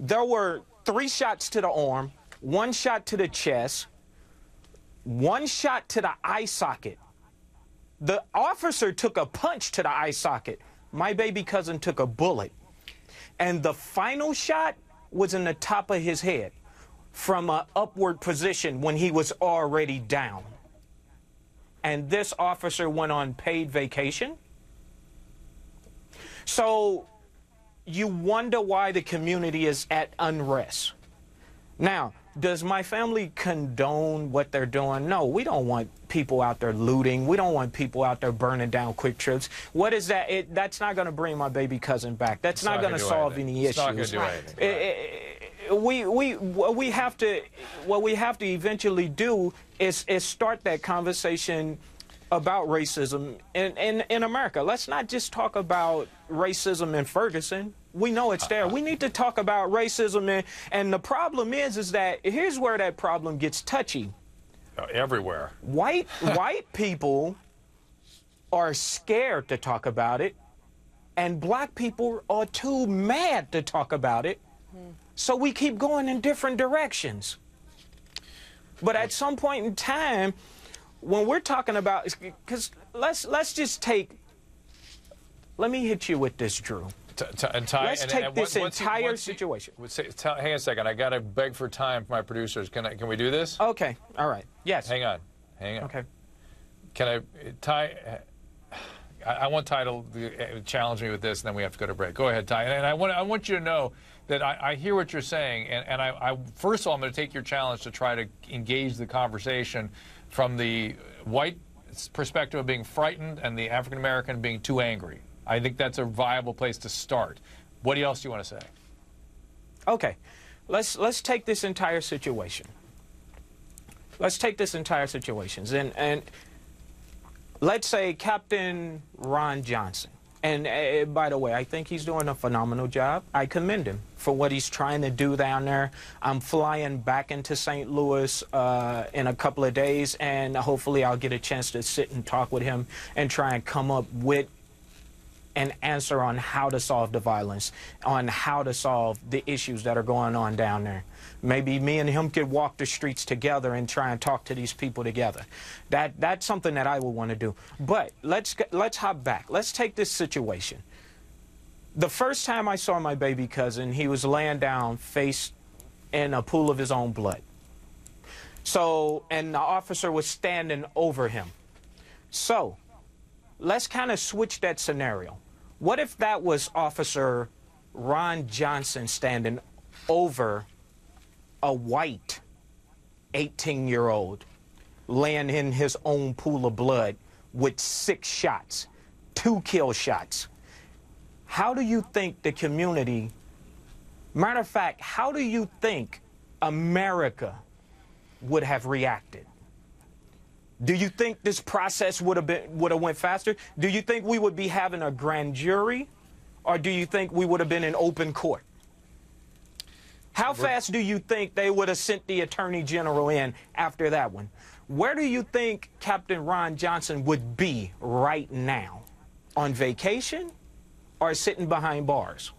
There were 3 shots to the arm, 1 shot to the chest, 1 shot to the eye socket. The officer took a punch to the eye socket. My baby cousin took a bullet. And the final shot was in the top of his head from an upward position when he was already down. And this officer went on paid vacation. So you wonder why the community is at unrest. Now, does my family condone what they're doing? No, we don't want people out there looting. We don't want people out there burning down Quick Trips. What is that? That's not going to bring my baby cousin back. That's not going to solve any issues. It's not going to do anything. What we have to eventually do is start that conversation about racism in America. Let's not just talk about racism in Ferguson. We know it's there. We need to talk about racism, and the problem is that here's where that problem gets touchy. Everywhere. White people are scared to talk about it, and black people are too mad to talk about it. So we keep going in different directions. But at some point in time, when we're talking about, because let's just take, let me hit you with this, Drew. Let's take this entire situation. Hang on a second. I got to beg for time for my producers. Can we do this? Okay. All right. Yes. Hang on. Okay. Can Ty? I want Ty to challenge me with this, and then we have to go to break. Go ahead, Ty. And I want you to know that I hear what you're saying, and I first of all, I'm going to take your challenge to try to engage the conversation from the white perspective of being frightened and the African American being too angry. I think that's a viable place to start. What else do you want to say? Okay, let's take this entire situation. Let's take this entire situation, and let's say Captain Ron Johnson. And by the way, I think he's doing a phenomenal job. I commend him for what he's trying to do down there. I'm flying back into St. Louis in a couple of days, and hopefully I'll get a chance to sit and talk with him and try and come up with an answer on how to solve the violence, on how to solve the issues that are going on down there. Maybe me and him could walk the streets together and try and talk to these people together. That's something that I would want to do. But let's hop back. Let's take this situation. The first time I saw my baby cousin, he was laying down face in a pool of his own blood. So, and the officer was standing over him. So, let's kind of switch that scenario. What if that was Officer Ron Johnson standing over a white 18-year-old laying in his own pool of blood with 6 shots, 2 kill shots? How do you think the community, matter of fact, how do you think America would have reacted? Do you think this process would have went faster? Do you think we would be having a grand jury, or do you think we would have been in open court? How fast do you think they would have sent the Attorney General in after that one? Where do you think Captain Ron Johnson would be right now? On vacation or sitting behind bars?